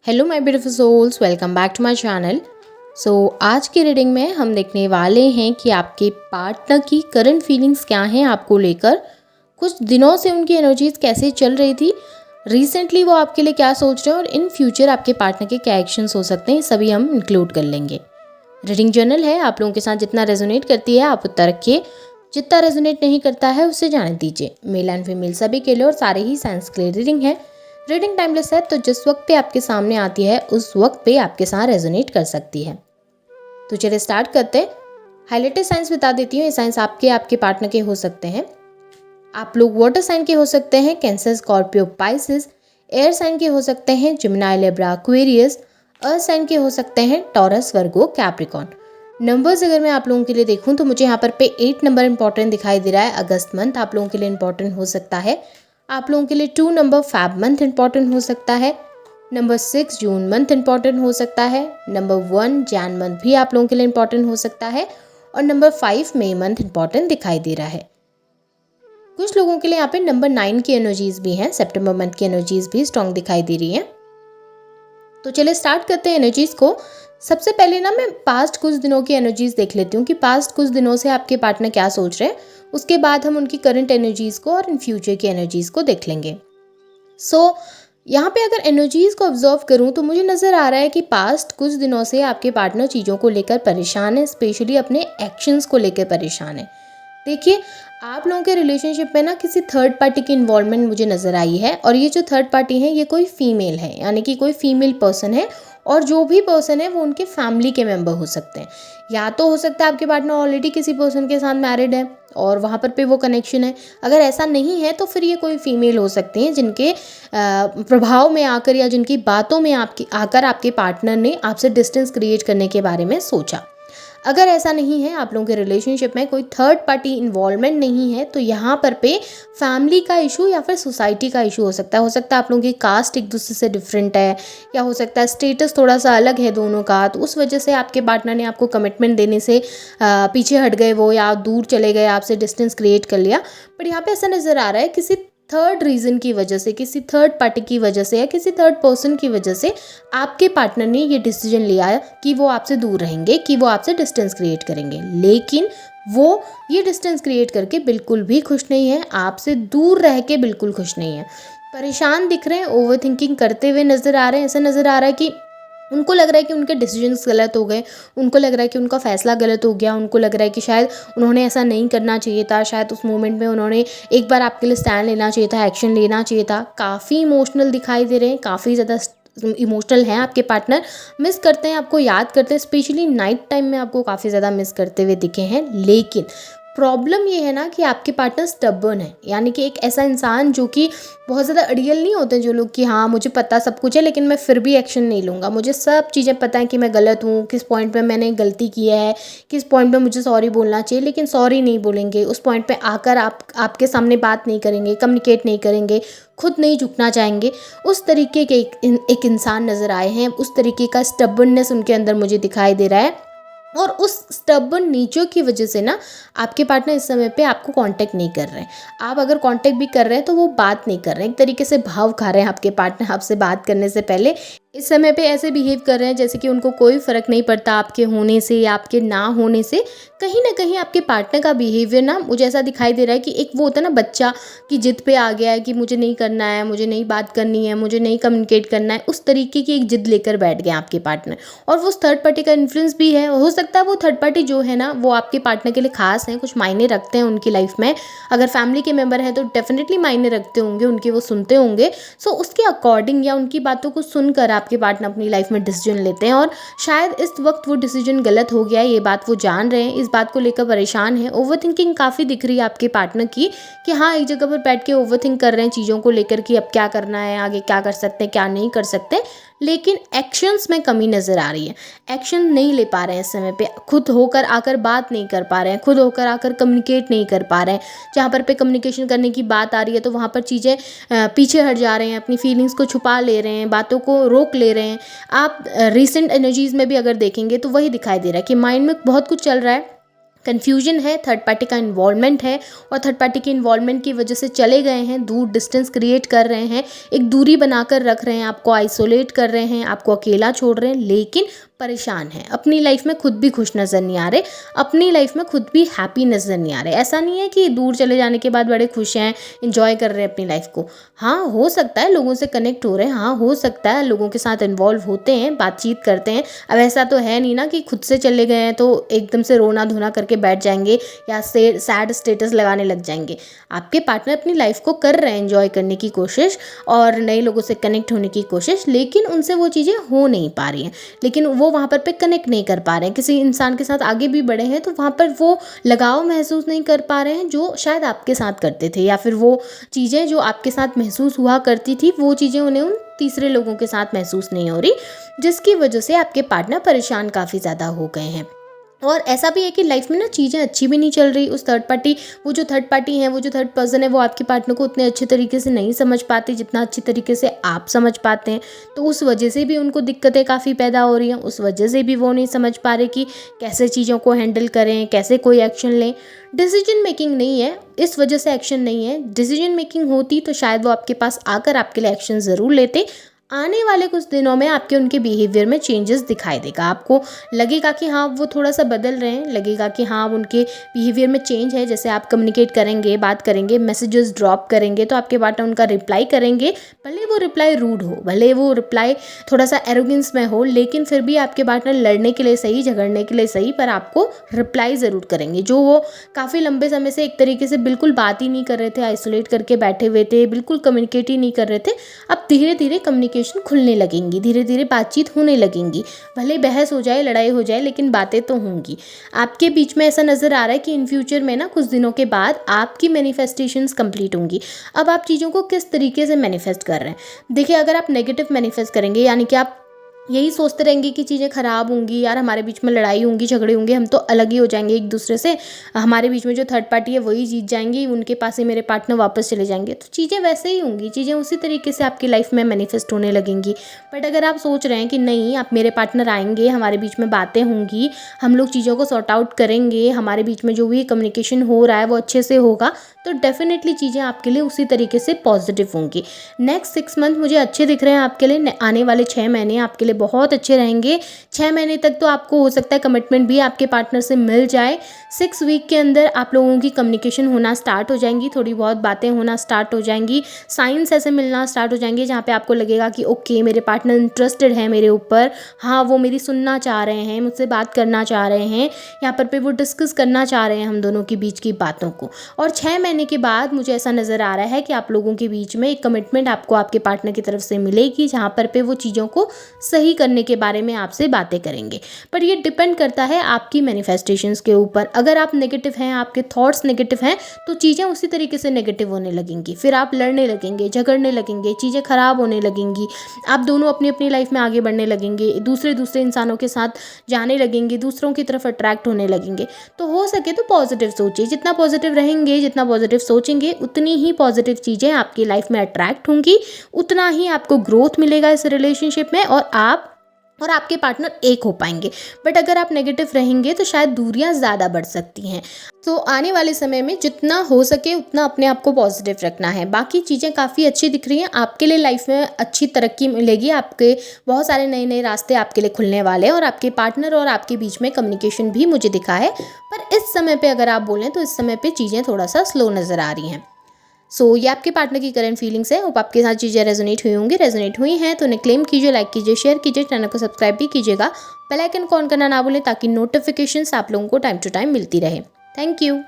Hello my beautiful souls, welcome back to my channel. आज की reading में हम देखने वाले हैं कि आपके पार्टनर की करंट फीलिंग्स क्या हैं आपको लेकर। कुछ दिनों से उनकी एनर्जीज कैसे चल रही थी, रिसेंटली वो आपके लिए क्या सोच रहे हैं और इन फ्यूचर आपके पार्टनर के क्या एक्शंस हो सकते हैं, सभी हम इंक्लूड कर लेंगे। रीडिंग जर्नल है, आप लोगों के साथ जितना रेजोनेट करती है आप उतना रखिए, जितना रेजोनेट नहीं करता है उससे जाने दीजिए। मेल एंड फीमेल सभी के लिए और सारे ही साइंस के लिए रीडिंग है। रीडिंग टाइमलेस है, तो जिस वक्त पे आपके सामने आती है उस वक्त पे आपके साथ रेजोनेट कर सकती है। तो चलिए स्टार्ट करते हैं। हाईलाइटेड साइंस बता देती हूँ। ये साइंस आपके पार्टनर के हो सकते हैं। आप लोग वाटर साइन के हो सकते हैं, Cancer, Scorpio, Pisces. Air sign के हो सकते हैं, Gemini, Libra, Aquarius. Earth sign के हो सकते हैं, टॉरस, वर्गो, कैप्रिकॉन। नंबर्स अगर मैं आप लोगों के लिए देखूं तो मुझे यहाँ पर पे 8 नंबर इंपॉर्टेंट दिखाई दे रहा है। अगस्त मंथ आप लोगों के लिए इंपॉर्टेंट हो सकता है। आप लोगों के लिए 2 नंबर फैब मंथ इंपॉर्टेंट हो सकता है। नंबर 6 जून मंथ इंपॉर्टेंट हो सकता है। नंबर 1 जैन मंथ भी आप लोगों के लिए इंपॉर्टेंट हो सकता है। और नंबर 5 मई मंथ इंपॉर्टेंट दिखाई दे रहा है। कुछ लोगों के लिए यहाँ पे नंबर 9 की एनर्जीज भी हैं। सितंबर मंथ की एनर्जीज भी स्ट्रॉन्ग दिखाई दे रही हैं। तो चलिए स्टार्ट करते हैं एनर्जीज को। सबसे पहले ना मैं पास्ट कुछ दिनों की एनर्जीज देख लेती हूँ कि पास्ट कुछ दिनों से आपके पार्टनर क्या सोच रहे हैं। उसके बाद हम उनकी करंट एनर्जीज को और इन फ्यूचर की एनर्जीज को देख लेंगे। यहाँ पे अगर एनर्जीज को ऑब्जर्व करूँ तो मुझे नज़र आ रहा है कि पास्ट कुछ दिनों से आपके पार्टनर चीज़ों को लेकर परेशान है, स्पेशली अपने एक्शंस को लेकर परेशान है। देखिए, आप लोगों के रिलेशनशिप में ना किसी थर्ड पार्टी की इन्वॉल्वमेंट मुझे नज़र आई है, और ये जो थर्ड पार्टी है ये कोई फीमेल है, यानी कि कोई फीमेल पर्सन है। और जो भी पर्सन है वो उनके फैमिली के मेंबर हो सकते हैं। या तो हो सकता है आपके पार्टनर ऑलरेडी किसी पर्सन के साथ मैरिड है और वहाँ पर पे वो कनेक्शन है। अगर ऐसा नहीं है तो फिर ये कोई फीमेल हो सकती हैं जिनके प्रभाव में आकर या जिनकी बातों में आकर आपके पार्टनर ने आपसे डिस्टेंस क्रिएट करने के बारे में सोचा। अगर ऐसा नहीं है, आप लोगों के रिलेशनशिप में कोई थर्ड पार्टी इन्वॉल्वमेंट नहीं है, तो यहाँ पर पे फैमिली का इशू या फिर सोसाइटी का इशू हो सकता है। हो सकता है आप लोगों की कास्ट एक दूसरे से डिफरेंट है, या हो सकता है स्टेटस थोड़ा सा अलग है दोनों का, तो उस वजह से आपके पार्टनर ने आपको कमिटमेंट देने से पीछे हट गए वो, या दूर चले गए, आपसे डिस्टेंस क्रिएट कर लिया। बट यहाँ पे ऐसा नज़र आ रहा है किसी थर्ड रीज़न की वजह से, किसी थर्ड पार्टी की वजह से या किसी थर्ड पर्सन की वजह से आपके पार्टनर ने ये डिसीजन लिया कि वो आपसे दूर रहेंगे, कि वो आपसे डिस्टेंस क्रिएट करेंगे। लेकिन वो ये डिस्टेंस क्रिएट करके बिल्कुल भी खुश नहीं है, आपसे दूर रह के बिल्कुल खुश नहीं है। परेशान दिख रहे हैं, ओवर थिंकिंग करते हुए नज़र आ रहे हैं। ऐसा नज़र आ रहा है कि उनको लग रहा है कि उनके डिसीजंस गलत हो गए, उनको लग रहा है कि उनका फ़ैसला गलत हो गया, उनको लग रहा है कि शायद उन्होंने ऐसा नहीं करना चाहिए था, शायद उस मोमेंट में उन्होंने एक बार आपके लिए स्टैंड लेना चाहिए था, एक्शन लेना चाहिए था। काफ़ी इमोशनल दिखाई दे रहे हैं, काफ़ी ज़्यादा इमोशनल हैं आपके पार्टनर। मिस करते हैं, आपको याद करते हैं, स्पेशली नाइट टाइम में आपको काफ़ी ज़्यादा मिस करते हुए दिखे हैं। लेकिन प्रॉब्लम ये है ना कि आपके पार्टनर स्टबर्न है, यानी कि एक ऐसा इंसान जो कि बहुत ज़्यादा अड़ियल नहीं होते, जो लोग कि हाँ मुझे पता सब कुछ है लेकिन मैं फिर भी एक्शन नहीं लूँगा, मुझे सब चीज़ें पता है कि मैं गलत हूँ, किस पॉइंट पे मैंने गलती की है, किस पॉइंट पे मुझे सॉरी बोलना चाहिए, लेकिन सॉरी नहीं बोलेंगे। उस पॉइंट पे आकर आपके सामने बात नहीं करेंगे, कम्युनिकेट नहीं करेंगे, खुद नहीं झुकना चाहेंगे। उस तरीके के एक इंसान नज़र आए हैं, उस तरीके का स्टबर्ननेस उनके अंदर मुझे दिखाई दे रहा है। और उस स्टबर्न नेचर की वजह से ना आपके पार्टनर इस समय पे आपको कांटेक्ट नहीं कर रहे हैं। आप अगर कांटेक्ट भी कर रहे हैं तो वो बात नहीं कर रहे हैं, एक तरीके से भाव खा रहे हैं आपके पार्टनर आपसे बात करने से पहले। इस समय पे ऐसे बिहेव कर रहे हैं जैसे कि उनको कोई फ़र्क नहीं पड़ता आपके होने से या आपके ना होने से। कहीं ना कहीं आपके पार्टनर का बिहेवियर ना मुझे ऐसा दिखाई दे रहा है कि एक वो होता है ना बच्चा की जिद पे आ गया है कि मुझे नहीं करना है, मुझे नहीं बात करनी है, मुझे नहीं कम्युनिकेट करना है, उस तरीके की एक जिद लेकर बैठ गए आपके पार्टनर। और वो थर्ड पार्टी का इन्फ्लुएंस भी है। हो सकता है वो थर्ड पार्टी जो है ना वो आपके पार्टनर के लिए खास है, कुछ मायने रखते हैं उनकी लाइफ में। अगर फैमिली के मेंबर है तो डेफिनेटली मायने रखते होंगे, उनके वो सुनते होंगे। सो उसके अकॉर्डिंग या उनकी बातों को सुनकर आपके पार्टनर अपनी लाइफ में डिसीजन लेते हैं। और शायद इस वक्त वो डिसीजन गलत हो गया है, ये बात वो जान रहे हैं, इस बात को लेकर परेशान है। ओवर थिंकिंग काफ़ी दिख रही है आपके पार्टनर की कि हाँ एक जगह पर बैठ के ओवर थिंक कर रहे हैं चीज़ों को लेकर कि अब क्या करना है, आगे क्या कर सकते हैं, क्या नहीं कर सकते। लेकिन एक्शंस में कमी नज़र आ रही है, एक्शन नहीं ले पा रहे हैं इस समय पे, खुद होकर आकर बात नहीं कर पा रहे हैं, खुद होकर आकर कम्युनिकेट नहीं कर पा रहे हैं। जहाँ पर पे कम्युनिकेशन करने की बात आ रही है तो वहाँ पर चीज़ें पीछे हट जा रहे हैं, अपनी फीलिंग्स को छुपा ले रहे हैं, बातों को रोक ले रहे हैं। आप रिसेंट एनर्जीज़ में भी अगर देखेंगे तो वही दिखाई दे रहा है कि माइंड में बहुत कुछ चल रहा है, कन्फ्यूजन है, थर्ड पार्टी का इन्वॉल्वमेंट है और थर्ड पार्टी के इन्वॉल्वमेंट की वजह से चले गए हैं, दूर डिस्टेंस क्रिएट कर रहे हैं, एक दूरी बनाकर रख रहे हैं, आपको आइसोलेट कर रहे हैं, आपको अकेला छोड़ रहे हैं, लेकिन परेशान हैं, अपनी लाइफ में खुद भी खुश नज़र नहीं आ रहे, अपनी लाइफ में खुद भी हैप्पी नज़र नहीं आ रहे। ऐसा नहीं है कि दूर चले जाने के बाद बड़े खुश हैं, इंजॉय कर रहे हैं अपनी लाइफ को। हाँ, हो सकता है लोगों से कनेक्ट हो रहे हैं, हाँ हो सकता है लोगों के साथ इन्वॉल्व होते हैं, बातचीत करते हैं। अब ऐसा तो है नहीं ना कि खुद से चले गए हैं तो एकदम से रोना धोना करके बैठ जाएंगे या सैड स्टेटस लगाने लग जाएंगे। आपके पार्टनर अपनी लाइफ को कर रहे हैं एंजॉय करने की कोशिश और नए लोगों से कनेक्ट होने की कोशिश, लेकिन उनसे वो चीज़ें हो नहीं पा रही हैं, लेकिन वो वहाँ पर कनेक्ट नहीं कर पा रहे हैं। किसी इंसान के साथ आगे भी बढ़े हैं तो वहाँ पर वो लगाव महसूस नहीं कर पा रहे हैं जो शायद आपके साथ करते थे, या फिर वो चीज़ें जो आपके साथ महसूस हुआ करती थी वो चीज़ें उन्हें उन तीसरे लोगों के साथ महसूस नहीं हो रही, जिसकी वजह से आपके पार्टनर परेशान काफ़ी ज़्यादा हो गए हैं। और ऐसा भी है कि लाइफ में ना चीज़ें अच्छी भी नहीं चल रही, उस थर्ड पार्टी वो जो थर्ड पार्टी है, वो जो थर्ड पर्सन है, वो आपके पार्टनर को उतने अच्छे तरीके से नहीं समझ पाते जितना अच्छी तरीके से आप समझ पाते हैं। तो उस वजह से भी उनको दिक्कतें काफ़ी पैदा हो रही हैं, उस वजह से भी वो नहीं समझ पा रहे कि कैसे चीज़ों को हैंडल करें, कैसे कोई एक्शन लें। डिसीजन मेकिंग नहीं है, इस वजह से एक्शन नहीं है। डिसीजन मेकिंग होती तो शायद वो आपके पास आकर आपके लिए एक्शन ज़रूर लेते। आने वाले कुछ दिनों में आपके उनके बिहेवियर में चेंजेस दिखाई देगा, आपको लगेगा कि हाँ वो थोड़ा सा बदल रहे हैं, लगेगा कि हाँ उनके बिहेवियर में चेंज है। जैसे आप कम्युनिकेट करेंगे, बात करेंगे, मैसेजेस ड्रॉप करेंगे तो आपके पार्टनर उनका रिप्लाई करेंगे, भले वो रिप्लाई रूड हो, भले वो रिप्लाई थोड़ा सा एरोगेंस में हो, लेकिन फिर भी आपके पार्टनर लड़ने के लिए सही, झगड़ने के लिए सही, पर आपको रिप्लाई ज़रूर करेंगे। जो वो काफ़ी लंबे समय से एक तरीके से बिल्कुल बात ही नहीं कर रहे थे, आइसोलेट करके बैठे हुए थे, बिल्कुल कम्युनिकेट ही नहीं कर रहे थे, अब धीरे धीरे कम्युनिकेशन खुलने लगेंगी, धीरे धीरे बातचीत होने लगेंगी। भले बहस हो जाए, लड़ाई हो जाए, लेकिन बातें तो होंगी आपके बीच में। ऐसा नज़र आ रहा है कि इन फ्यूचर में ना कुछ दिनों के बाद आपकी मैनिफेस्टेशंस कंप्लीट होंगी। अब आप चीज़ों को किस तरीके से मैनिफेस्ट कर रहे हैं। देखिए, अगर आप नेगेटिव मैनिफेस्ट करेंगे, यानी कि आप यही सोचते रहेंगे कि चीज़ें ख़राब होंगी, यार हमारे बीच में लड़ाई होंगी, झगड़े होंगे, हम तो अलग ही हो जाएंगे एक दूसरे से, हमारे बीच में जो थर्ड पार्टी है वही जीत जाएंगी, उनके पास ही मेरे पार्टनर वापस चले जाएंगे, तो चीज़ें वैसे ही होंगी, चीज़ें उसी तरीके से आपकी लाइफ में मैनिफेस्ट होने लगेंगी। बट अगर आप सोच रहे हैं कि नहीं, आप मेरे पार्टनर आएंगे, हमारे बीच में बातें होंगी, हम लोग चीज़ों को सॉर्ट आउट करेंगे, हमारे बीच में जो भी कम्युनिकेशन हो रहा है वो अच्छे से होगा, तो डेफिनेटली चीज़ें आपके लिए उसी तरीके से पॉजिटिव होंगी। नेक्स्ट 6 मंथ मुझे अच्छे दिख रहे हैं आपके लिए, आने वाले 6 महीने आपके लिए बहुत अच्छे रहेंगे। 6 महीने तक तो आपको हो सकता है कमिटमेंट भी आपके पार्टनर से मिल जाए। 6 वीक के अंदर आप लोगों की कम्युनिकेशन होना स्टार्ट हो जाएंगी, थोड़ी बहुत बातें होना स्टार्ट हो जाएंगी, साइंस ऐसे मिलना स्टार्ट हो जाएंगे जहाँ पे आपको लगेगा कि ओके मेरे पार्टनर इंटरेस्टेड है मेरे ऊपर, हाँ वो मेरी सुनना चाह रहे हैं, मुझसे बात करना चाह रहे हैं, यहाँ पर वो डिस्कस करना चाह रहे हैं हम दोनों के बीच की बातों को। और 6 महीने के बाद मुझे ऐसा नज़र आ रहा है कि आप लोगों के बीच में एक कमिटमेंट आपको आपके पार्टनर की तरफ से मिलेगी, जहाँ पर वो चीज़ों को सही करने के बारे में आपसे बातें करेंगे। पर ये डिपेंड करता है आपकी मैनिफेस्टेशंस के ऊपर। अगर आप नेगेटिव हैं, आपके थॉट्स नेगेटिव हैं, तो चीज़ें उसी तरीके से नेगेटिव होने लगेंगी, फिर आप लड़ने लगेंगे, झगड़ने लगेंगे, चीज़ें ख़राब होने लगेंगी, आप दोनों अपनी अपनी लाइफ में आगे बढ़ने लगेंगे, दूसरे इंसानों के साथ जाने लगेंगे, दूसरों की तरफ अट्रैक्ट होने लगेंगे। तो हो सके तो पॉजिटिव सोचिए, जितना पॉजिटिव रहेंगे, जितना पॉजिटिव सोचेंगे, उतनी ही पॉजिटिव चीज़ें आपकी लाइफ में अट्रैक्ट होंगी, उतना ही आपको ग्रोथ मिलेगा इस रिलेशनशिप में, और आप और आपके पार्टनर एक हो पाएंगे। बट अगर आप नेगेटिव रहेंगे तो शायद दूरियां ज़्यादा बढ़ सकती हैं। तो आने वाले समय में जितना हो सके उतना अपने आप को पॉजिटिव रखना है। बाकी चीज़ें काफ़ी अच्छी दिख रही हैं आपके लिए, लाइफ में अच्छी तरक्की मिलेगी, आपके बहुत सारे नए नए रास्ते आपके लिए खुलने वाले हैं, और आपके पार्टनर और आपके बीच में कम्युनिकेशन भी मुझे दिखा है। पर इस समय पर अगर आप बोलें तो इस समय पर चीज़ें थोड़ा सा स्लो नज़र आ रही हैं। ये आपके पार्टनर की करंट फीलिंग्स है। होप आपके साथ चीज़ें रेजोनेट हुई होंगी। रेजोनेट हुई हैं तो उन्हें क्लेम कीजिए, लाइक कीजिए, शेयर कीजिए, चैनल को सब्सक्राइब भी कीजिएगा, बेल आइकन को ऑन करना ना भूलें ताकि नोटिफिकेशंस आप लोगों को टाइम टू टाइम मिलती रहे। Thank you.